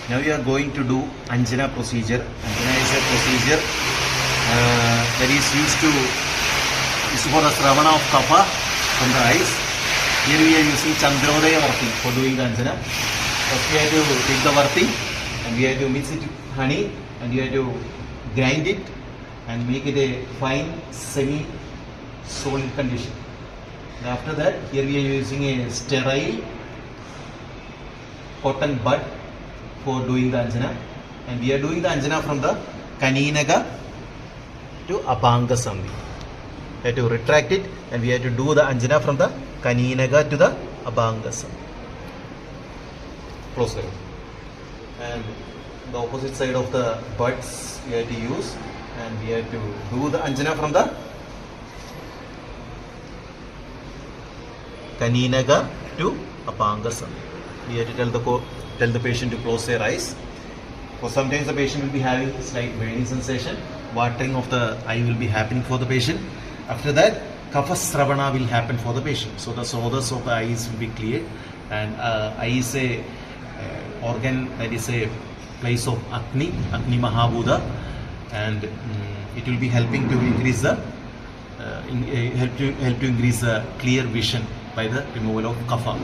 Now we are going to do Anjana procedure. Anjana is a procedure that is used for the Sravana of kapha from the eyes. Here we are using Chandrodaya Varti for doing the Anjana. First we have to take the Varti and we have to mix it with honey and we have to grind it and make it a fine semi-solid condition. And after that, here we are using a sterile cotton bud for doing the Anjana, and we are doing the Anjana from the Kaninaga to Abhanga Sandhi. We have to retract it and we have to do the Anjana from the Kaninaga to the Abhanga Sandhi. Close it. And the opposite side of the buds we have to use, and we have to do the Anjana from the Kaninaga to Abhanga Sandhi. We have to tell the patient to close their eyes. For sometimes the patient will be having slight burning sensation. Watering of the eye will be happening for the patient. After that, kapha sravana will happen for the patient. So the sodas of the eyes will be cleared, and eye is a organ that is a place of Agni Mahabhuta, and it will be helping to increase the help to increase the clear vision by the removal of kapha.